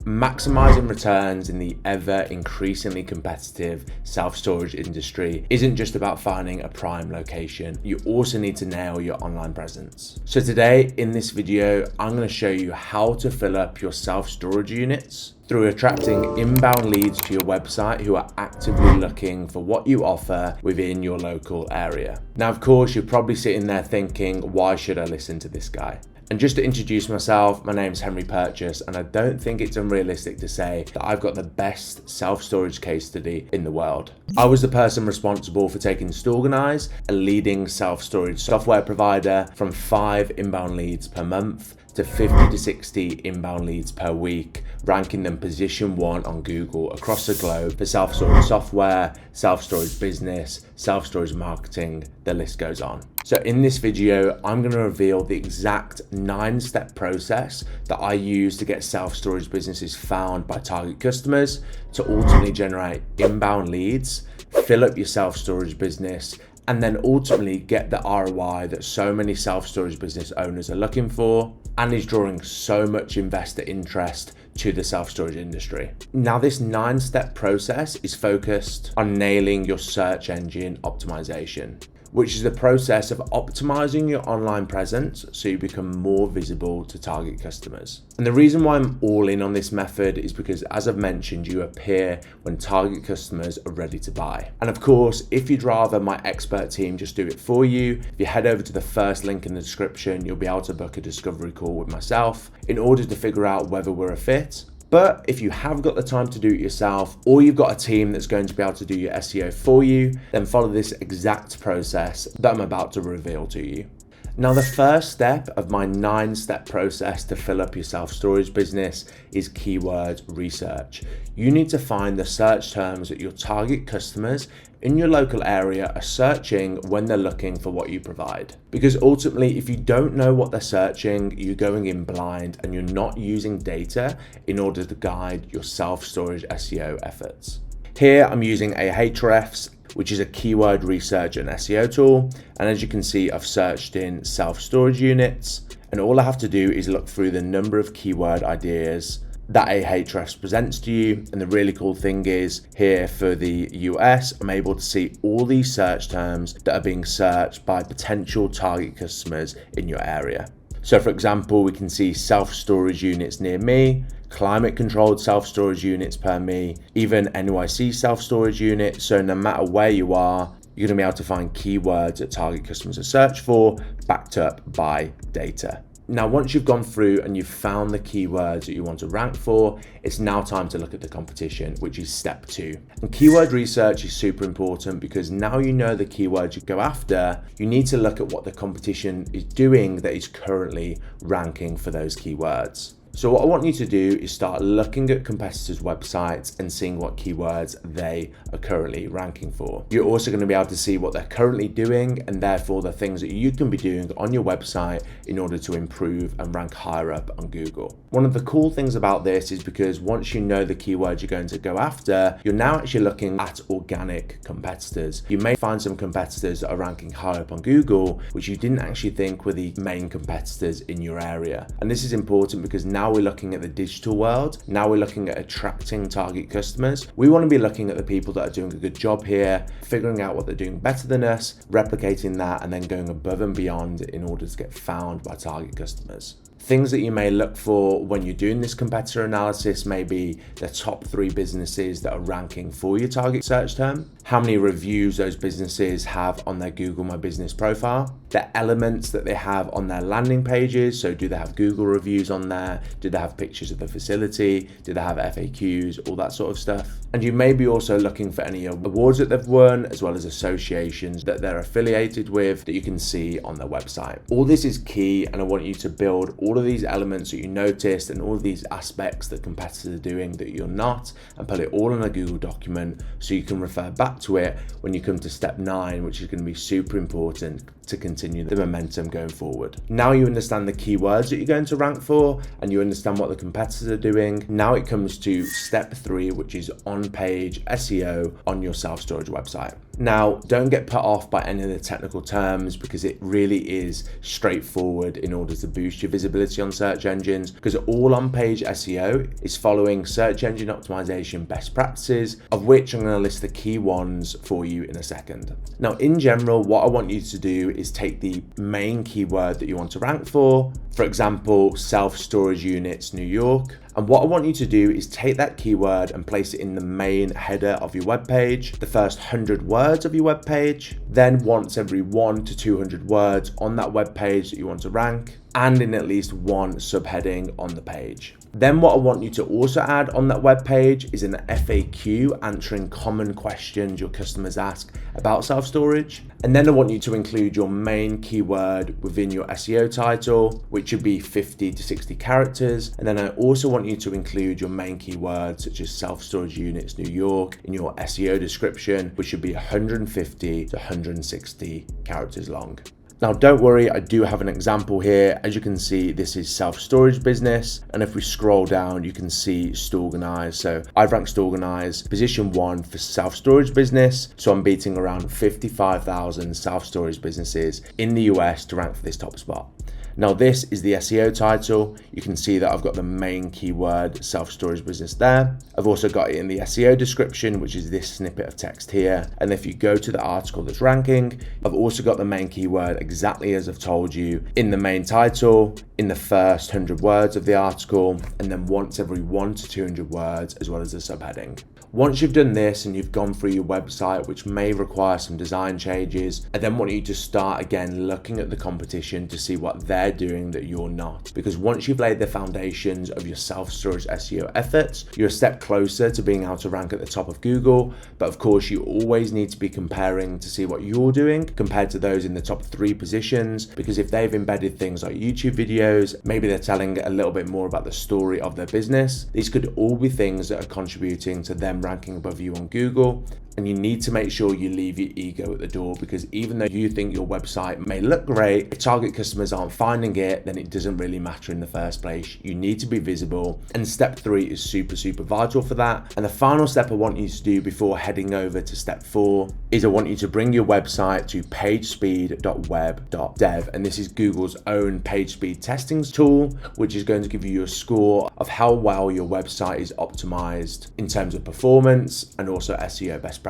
Maximizing returns in the ever increasingly competitive self-storage industry isn't just about finding a prime location. You also need to nail your online presence. So today in this video, I'm going to show you how to fill up your self-storage units through attracting inbound leads to your website who are actively looking for what you offer within your local area. Now, of course, you're probably sitting there thinking, why should I listen to this guy? And just to introduce myself, my name's Henry Purchase, and I don't think it's unrealistic to say that I've got the best self-storage case study in the world. I was the person responsible for taking Storganize, a leading self-storage software provider, from 5 inbound leads per month to 50 to 60 inbound leads per week, ranking them position 1 on Google across the globe for self-storage software, self-storage business, self-storage marketing, the list goes on. So in this video, I'm going to reveal the exact 9-step process that I use to get self-storage businesses found by target customers to ultimately generate inbound leads, fill up your self-storage business, and then ultimately get the ROI that so many self-storage business owners are looking for and is drawing so much investor interest to the self-storage industry. Now, this 9-step process is focused on nailing your search engine optimization, which is the process of optimizing your online presence so you become more visible to target customers. And the reason why I'm all in on this method is because, as I've mentioned, you appear when target customers are ready to buy. And of course, if you'd rather my expert team just do it for you, if you head over to the first link in the description, you'll be able to book a discovery call with myself in order to figure out whether we're a fit. But if you have got the time to do it yourself, or you've got a team that's going to be able to do your SEO for you, then follow this exact process that I'm about to reveal to you. Now, the first step of my 9-step process to fill up your self-storage business is keyword research. You need to find the search terms that your target customers in your local area are searching when they're looking for what you provide. Because ultimately, if you don't know what they're searching, you're going in blind and you're not using data in order to guide your self-storage SEO efforts. Here, I'm using Ahrefs, which is a keyword research and SEO tool. And as you can see, I've searched in self-storage units, and all I have to do is look through the number of keyword ideas that Ahrefs presents to you. And the really cool thing is, here for the US, I'm able to see all these search terms that are being searched by potential target customers in your area. So for example, we can see self-storage units near me, climate controlled self-storage units per me, even NYC self-storage units. So no matter where you are, you're going to be able to find keywords that target customers are searched for, backed up by data. Now, once you've gone through and you've found the keywords that you want to rank for, it's now time to look at the competition, which is step 2. And keyword research is super important because now you know the keywords you go after, you need to look at what the competition is doing that is currently ranking for those keywords. So what I want you to do is start looking at competitors' websites and seeing what keywords they are currently ranking for. You're also going to be able to see what they're currently doing and therefore the things that you can be doing on your website in order to improve and rank higher up on Google. One of the cool things about this is because once you know the keywords you're going to go after, you're now actually looking at organic competitors. You may find some competitors that are ranking higher up on Google, which you didn't actually think were the main competitors in your area. And this is important because now we're looking at the digital world. Now we're looking at attracting target customers. We want to be looking at the people that are doing a good job here, figuring out what they're doing better than us, replicating that, and then going above and beyond in order to get found by target customers. Things that you may look for when you're doing this competitor analysis may be the top 3 businesses that are ranking for your target search term, how many reviews those businesses have on their Google My Business profile, the elements that they have on their landing pages. So do they have Google reviews on there? Do they have pictures of the facility? Do they have FAQs? All that sort of stuff. And you may be also looking for any awards that they've won, as well as associations that they're affiliated with that you can see on their website. All this is key, and I want you to build all of these elements that you noticed and all of these aspects that competitors are doing that you're not, and put it all in a Google document so you can refer back to it when you come to step 9, which is going to be super important to continue the momentum going forward. Now you understand the keywords that you're going to rank for and you understand what the competitors are doing. Now it comes to step 3, which is on-page SEO on your self-storage website. Now, don't get put off by any of the technical terms because it really is straightforward in order to boost your visibility on search engines, because all on-page SEO is following search engine optimization best practices, of which I'm going to list the key ones for you in a second. Now, in general, what I want you to do is take the main keyword that you want to rank for example, self-storage units, New York. And what I want you to do is take that keyword and place it in the main header of your web page, the first 100 words of your web page, then once every 1 to 200 words on that web page that you want to rank, and in at least one subheading on the page. Then what I want you to also add on that web page is an FAQ answering common questions your customers ask about self-storage. And then I want you to include your main keyword within your SEO title, which should be 50 to 60 characters. And then I also want you to include your main keywords such as self-storage units, New York, in your SEO description, which should be 150 to 160 characters long. Now, don't worry, I do have an example here. As you can see, this is self-storage business. And if we scroll down, you can see Storganize. So I've ranked Storganize position 1 for self-storage business. So I'm beating around 55,000 self-storage businesses in the US to rank for this top spot. Now, this is the SEO title. You can see that I've got the main keyword self-storage business there. I've also got it in the SEO description, which is this snippet of text here. And if you go to the article that's ranking, I've also got the main keyword exactly as I've told you in the main title, in the first 100 words of the article, and then once every 1 to 200 words, as well as the subheading. Once you've done this and you've gone through your website, which may require some design changes, I then want you to start again looking at the competition to see what they're doing that you're not. Because once you've laid the foundations of your self-storage SEO efforts, you're a step closer to being able to rank at the top of Google. But of course, you always need to be comparing to see what you're doing compared to those in the top 3 positions. Because if they've embedded things like YouTube videos, maybe they're telling a little bit more about the story of their business. These could all be things that are contributing to them ranking above you on Google. And you need to make sure you leave your ego at the door, because even though you think your website may look great, if target customers aren't finding it, then it doesn't really matter in the first place. You need to be visible, and step 3 is super vital for that. And the final step I want you to do before heading over to step 4 is I want you to bring your website to pagespeed.web.dev, and this is Google's own page speed testing tool, which is going to give you a score of how well your website is optimized in terms of performance and also SEO best practices.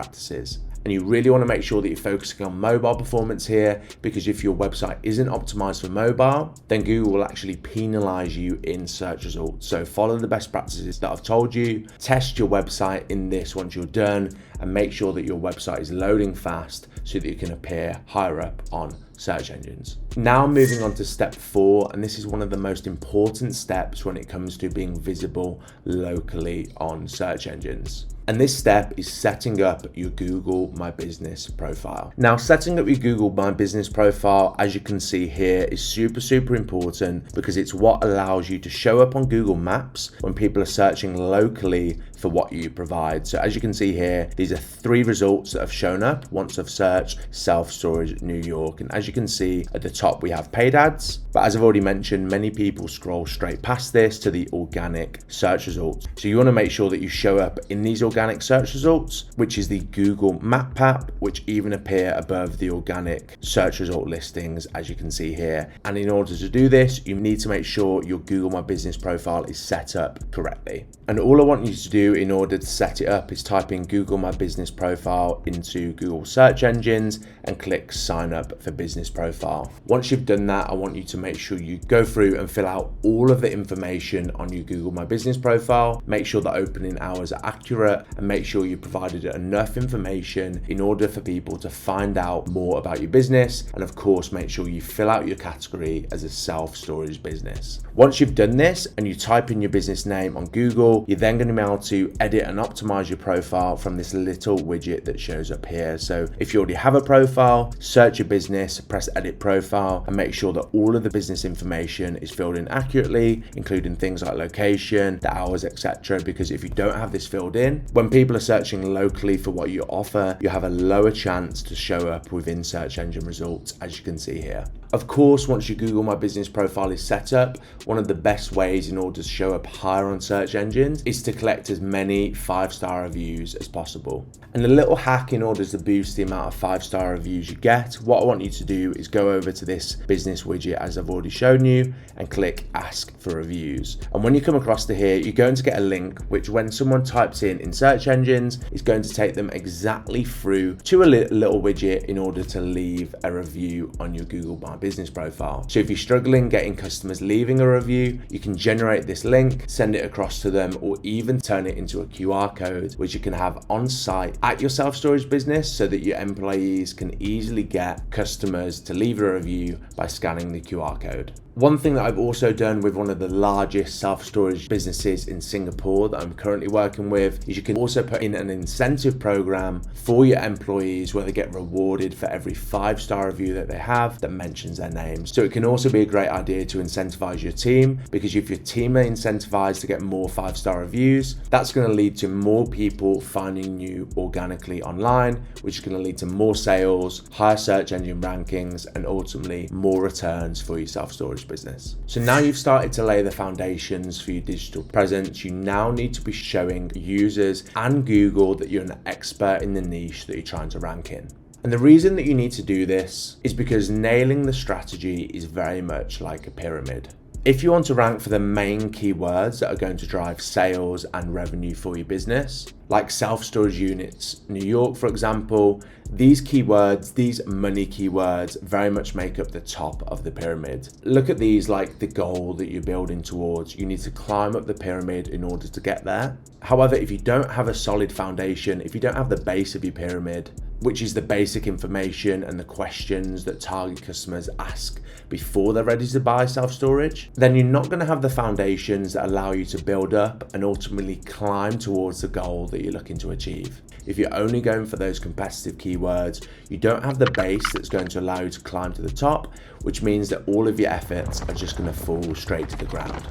And you really want to make sure that you're focusing on mobile performance here, because if your website isn't optimized for mobile, then Google will actually penalize you in search results. So follow the best practices that I've told you, test your website in this once you're done, and make sure that your website is loading fast so that you can appear higher up on search engines. Now moving on to step 4, and this is one of the most important steps when it comes to being visible locally on search engines. And this step is setting up your Google My Business profile. Now, setting up your Google My Business profile, as you can see here, is super important, because it's what allows you to show up on Google Maps when people are searching locally for what you provide. So as you can see here, these are 3 results that have shown up once I've searched self-storage New York. And as you can see at the top, we have paid ads. But as I've already mentioned, many people scroll straight past this to the organic search results. So you want to make sure that you show up in these organic search results, which is the Google Map app, which even appear above the organic search result listings, as you can see here. And in order to do this, you need to make sure your Google My Business profile is set up correctly. And all I want you to do in order to set it up is type in Google My Business profile into Google search engines and click sign up for business profile. Once you've done that, I want you to make sure you go through and fill out all of the information on your Google My Business profile. Make sure the opening hours are accurate, and make sure you provided enough information in order for people to find out more about your business. And of course, make sure you fill out your category as a self-storage business. Once you've done this and you type in your business name on Google, you're then going to be able to edit and optimize your profile from this little widget that shows up here. So if you already have a profile, search your business, press edit profile, and make sure that all of the business information is filled in accurately, including things like location, the hours, etc. Because if you don't have this filled in, when people are searching locally for what you offer, you have a lower chance to show up within search engine results, as you can see here. Of course, once your Google My Business profile is set up, one of the best ways in order to show up higher on search engines is to collect as many 5-star reviews as possible. And a little hack in order to boost the amount of 5-star reviews you get, what I want you to do is go over to this business widget as I've already shown you and click ask for reviews. And when you come across to here, you're going to get a link which when someone types in search engines is going to take them exactly through to a little widget in order to leave a review on your Google My Business profile. So if you're struggling getting customers leaving a review, you can generate this link, send it across to them, or even turn it into a QR code which you can have on site at your self-storage business so that your employees can easily get customers to leave a review by scanning the QR code. One thing that I've also done with one of the largest self-storage businesses in Singapore that I'm currently working with is you can also put in an incentive program for your employees where they get rewarded for every 5-star review that they have that mentions their names. So it can also be a great idea to incentivize your team, because if your team are incentivized to get more 5-star reviews, that's going to lead to more people finding you organically online, which is going to lead to more sales, higher search engine rankings, and ultimately more returns for your self-storage business. So now you've started to lay the foundations for your digital presence, you now need to be showing users and Google that you're an expert in the niche that you're trying to rank in. And the reason that you need to do this is because nailing the strategy is very much like a pyramid. If you want to rank for the main keywords that are going to drive sales and revenue for your business, like self-storage units, New York, for example, these keywords, these money keywords very much make up the top of the pyramid. Look at these like the goal that you're building towards. You need to climb up the pyramid in order to get there. However, if you don't have a solid foundation, if you don't have the base of your pyramid, which is the basic information and the questions that target customers ask before they're ready to buy self-storage, then you're not going to have the foundations that allow you to build up and ultimately climb towards the goal that you're looking to achieve. If you're only going for those competitive keywords, you don't have the base that's going to allow you to climb to the top, which means that all of your efforts are just going to fall straight to the ground.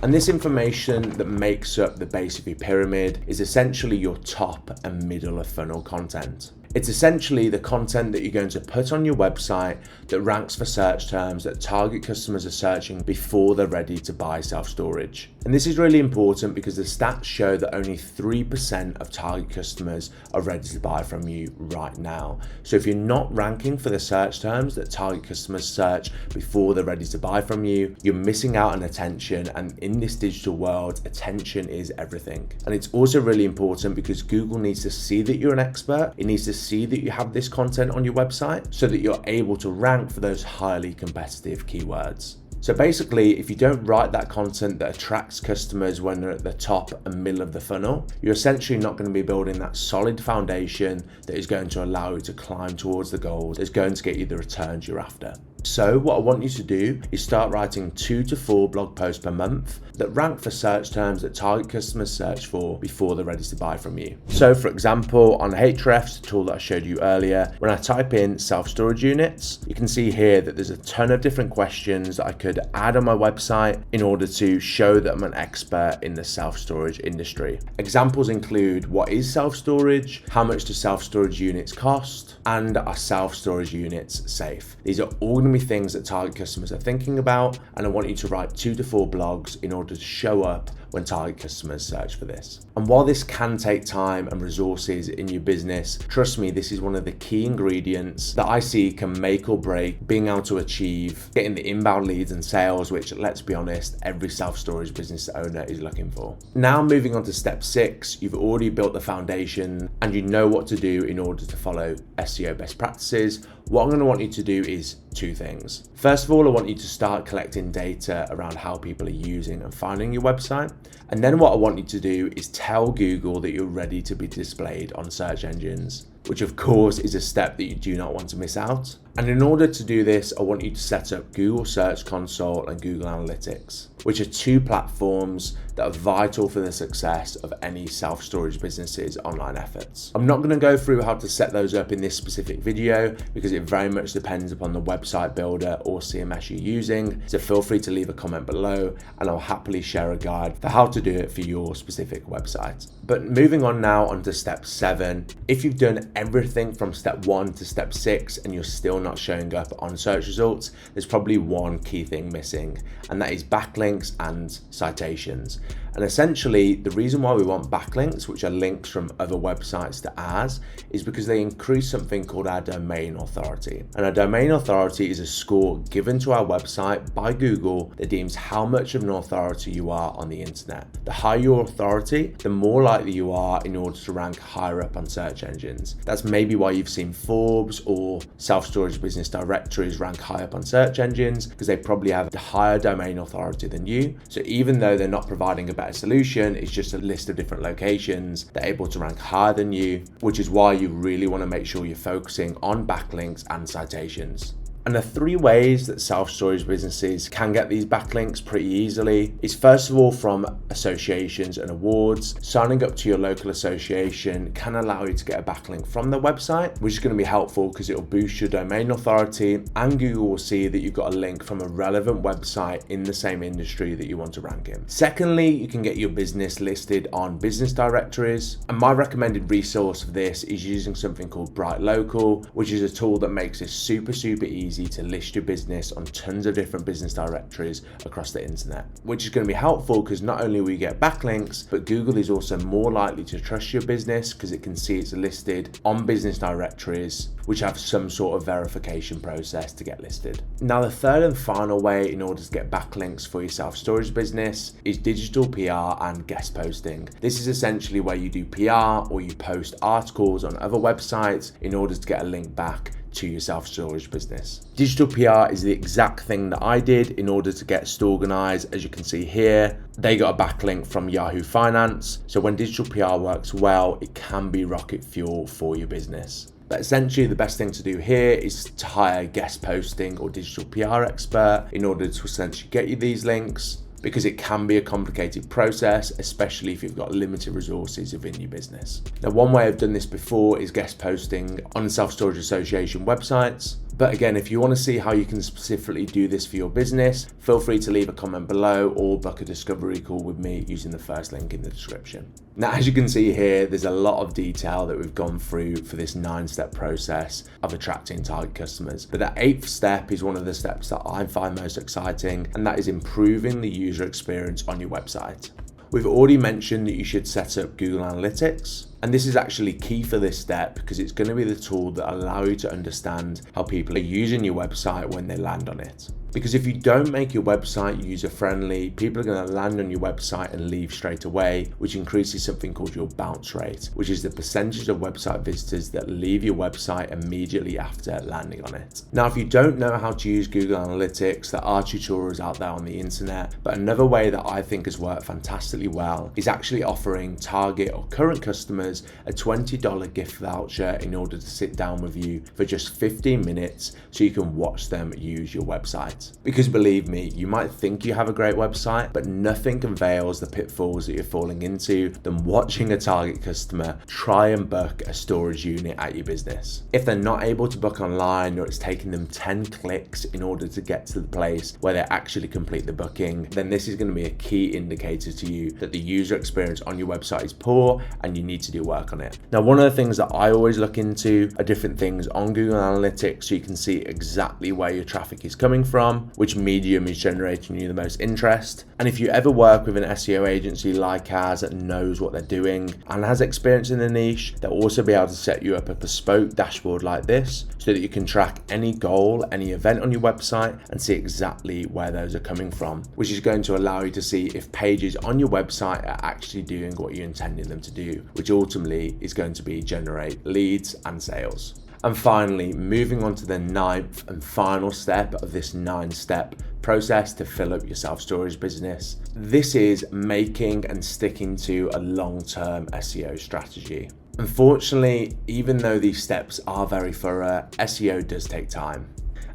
And this information that makes up the base of your pyramid is essentially your top and middle of funnel content. It's essentially the content that you're going to put on your website that ranks for search terms that target customers are searching before they're ready to buy self-storage. And this is really important because the stats show that only 3% of target customers are ready to buy from you right now. So if you're not ranking for the search terms that target customers search before they're ready to buy from you, you're missing out on attention. And in this digital world, attention is everything. And it's also really important because Google needs to see that you're an expert. It needs to see that you have this content on your website so that you're able to rank for those highly competitive keywords. So basically, if you don't write that content that attracts customers when they're at the top and middle of the funnel, you're essentially not going to be building that solid foundation that is going to allow you to climb towards the goals, that's going to get you the returns you're after. So what I want you to do is start writing 2 to 4 blog posts per month that rank for search terms that target customers search for before they're ready to buy from you. So for example, on Ahrefs, the tool that I showed you earlier, when I type in self-storage units, you can see here that there's a ton of different questions that I could add on my website in order to show that I'm an expert in the self-storage industry. Examples include: what is self-storage? How much do self-storage units cost? And are self-storage units safe? These are all going to be things that target customers are thinking about, and I want you to write 2 to 4 blogs in order to show up when target customers search for this. And while this can take time and resources in your business, trust me, this is one of the key ingredients that I see can make or break being able to achieve getting the inbound leads and sales, which, let's be honest, every self-storage business owner is looking for. Now moving on to step 6, you've already built the foundation and you know what to do in order to follow SEO best practices. What I'm going to want you to do is 2 things. First of all, I want you to start collecting data around how people are using and finding your website. And then what I want you to do is tell Google that you're ready to be displayed on search engines, which of course is a step that you do not want to miss out. And in order to do this, I want you to set up Google Search Console and Google Analytics, which are 2 platforms that are vital for the success of any self-storage business's online efforts. I'm not going to go through how to set those up in this specific video because it very much depends upon the website builder or CMS you're using. So feel free to leave a comment below and I'll happily share a guide for how to do it for your specific website. But moving on now onto step 7, if you've done everything from step 1 to step 6 and you're still not showing up on search results, there's probably one key thing missing, and that is backlinks and citations. And essentially, the reason why we want backlinks, which are links from other websites to ours, is because they increase something called our domain authority. And our domain authority is a score given to our website by Google that deems how much of an authority you are on the internet. The higher your authority, the more likely you are in order to rank higher up on search engines. That's maybe why you've seen Forbes or self-storage business directories rank high up on search engines, because they probably have the higher domain authority than you. So even though they're not providing a better solution, it's just a list of different locations, they're able to rank higher than you, which is why you really want to make sure you're focusing on backlinks and citations. And the 3 ways that self-storage businesses can get these backlinks pretty easily is, first of all, from associations and awards. Signing up to your local association can allow you to get a backlink from the website, which is going to be helpful because it will boost your domain authority, and Google will see that you've got a link from a relevant website in the same industry that you want to rank in. Secondly, you can get your business listed on business directories, and my recommended resource for this is using something called Bright Local, which is a tool that makes it super easy to list your business on tons of different business directories across the internet, which is going to be helpful because not only will you get backlinks, but Google is also more likely to trust your business because it can see it's listed on business directories which have some sort of verification process to get listed. Now, the third and final way in order to get backlinks for your self-storage business is digital PR and guest posting. This is essentially where you do PR or you post articles on other websites in order to get a link back to your self-storage business. Digital PR is the exact thing that I did in order to get Storganize. As you can see here, they got a backlink from Yahoo Finance. So when digital PR works well, it can be rocket fuel for your business. But essentially, the best thing to do here is to hire a guest posting or digital PR expert in order to essentially get you these links, because it can be a complicated process, especially if you've got limited resources within your business. Now, one way I've done this before is guest posting on self-storage association websites. But again, if you want to see how you can specifically do this for your business, feel free to leave a comment below or book a discovery call with me using the first link in the description. Now, as you can see here, there's a lot of detail that we've gone through for this 9-step process of attracting target customers. But that 8th step is one of the steps that I find most exciting, and that is improving the user experience on your website. We've already mentioned that you should set up Google Analytics, and this is actually key for this step because it's going to be the tool that allows you to understand how people are using your website when they land on it. Because if you don't make your website user-friendly, people are going to land on your website and leave straight away, which increases something called your bounce rate, which is the percentage of website visitors that leave your website immediately after landing on it. Now, if you don't know how to use Google Analytics, there are tutorials out there on the internet, but another way that I think has worked fantastically well is actually offering target or current customers a $20 gift voucher in order to sit down with you for just 15 minutes so you can watch them use your website. Because believe me, you might think you have a great website, but nothing unveils the pitfalls that you're falling into than watching a target customer try and book a storage unit at your business. If they're not able to book online, or it's taking them 10 clicks in order to get to the place where they actually complete the booking, then this is going to be a key indicator to you that the user experience on your website is poor and you need to do work on it. Now, one of the things that I always look into are different things on Google Analytics so you can see exactly where your traffic is coming from, which medium is generating you the most interest. And if you ever work with an SEO agency like ours that knows what they're doing and has experience in the niche, they'll also be able to set you up a bespoke dashboard like this so that you can track any goal, any event on your website and see exactly where those are coming from, which is going to allow you to see if pages on your website are actually doing what you're intending them to do, which ultimately is going to be generate leads and sales. And finally, moving on to the 9th and final step of this 9-step process to fill up your self-storage business. This is making and sticking to a long-term SEO strategy. Unfortunately, even though these steps are very thorough, SEO does take time.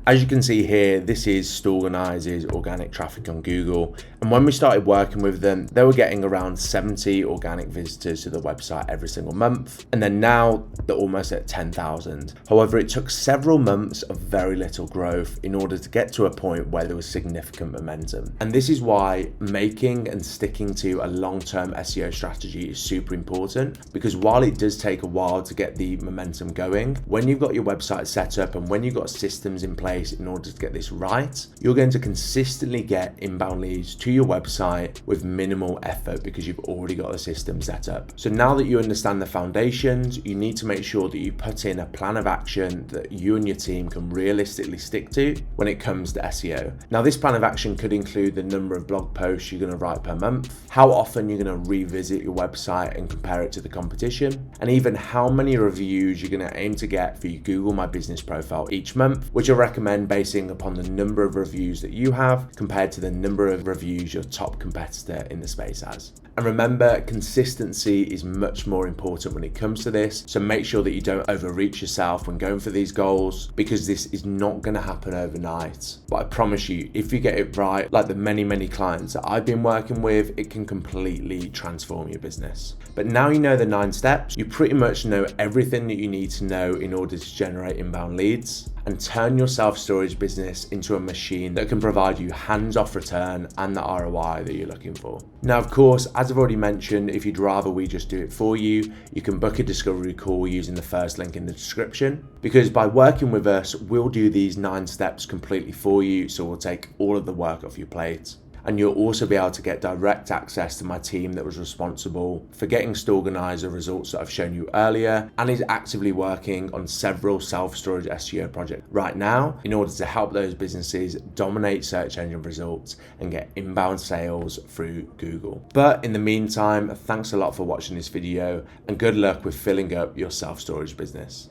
As you can see here, this is Storganize's organic traffic on Google. And when we started working with them, they were getting around 70 organic visitors to the website every single month. And then now they're almost at 10,000. However, it took several months of very little growth in order to get to a point where there was significant momentum. And this is why making and sticking to a long-term SEO strategy is super important, because while it does take a while to get the momentum going, when you've got your website set up and when you've got systems in place in order to get this right, you're going to consistently get inbound leads to your website with minimal effort because you've already got the system set up. So now that you understand the foundations, you need to make sure that you put in a plan of action that you and your team can realistically stick to when it comes to SEO. Now, this plan of action could include the number of blog posts you're going to write per month, how often you're going to revisit your website and compare it to the competition, and even how many reviews you're going to aim to get for your Google My Business profile each month, which I recommend basing upon the number of reviews that you have compared to the number of reviews your top competitor in the space has. And remember, consistency is much more important when it comes to this. So make sure that you don't overreach yourself when going for these goals, because this is not going to happen overnight. But I promise you, if you get it right, like the many clients that I've been working with, it can completely transform your business. But now you know the 9 steps, you pretty much know everything that you need to know in order to generate inbound leads and turn your self-storage business into a machine that can provide you hands-off return and the ROI that you're looking for. Now, of course, as I've already mentioned, if you'd rather we just do it for you, you can book a discovery call using the first link in the description, because by working with us, we'll do these 9 steps completely for you, so we'll take all of the work off your plate. And you'll also be able to get direct access to my team that was responsible for getting Storganize the results that I've shown you earlier, and is actively working on several self-storage SEO projects right now in order to help those businesses dominate search engine results and get inbound sales through Google. But in the meantime, thanks a lot for watching this video and good luck with filling up your self-storage business.